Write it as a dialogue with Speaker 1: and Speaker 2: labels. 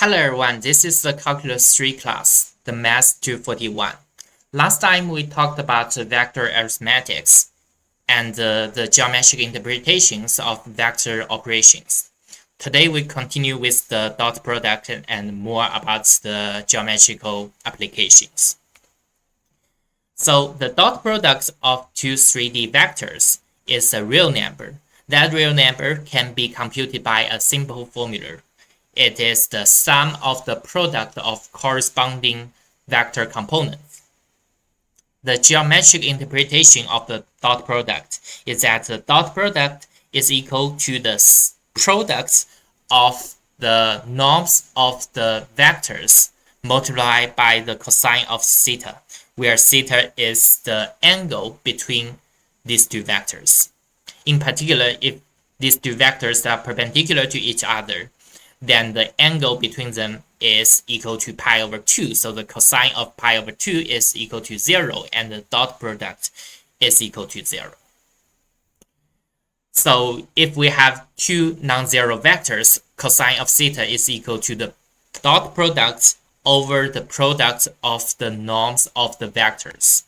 Speaker 1: Hello everyone, this is the Calculus 3 class, the Math 241. Last time we talked about the vector arithmetics and the geometric interpretations of vector operations. Today we continue with the dot product and more about the geometrical applications. So the dot product of two 3D vectors is a real number. That real number can be computed by a simple formula. It is the sum of the product of corresponding vector components. The geometric interpretation of the dot product is that the dot product is equal to the product of the norms of the vectors multiplied by the cosine of theta, where theta is the angle between these two vectors. In particular, if these two vectors are perpendicular to each other, then the angle between them is equal to pi over 2. So the cosine of pi over 2 is equal to 0, and the dot product is equal to 0. So if we have two non-zero vectors, cosine of theta is equal to the dot product over the product of the norms of the vectors.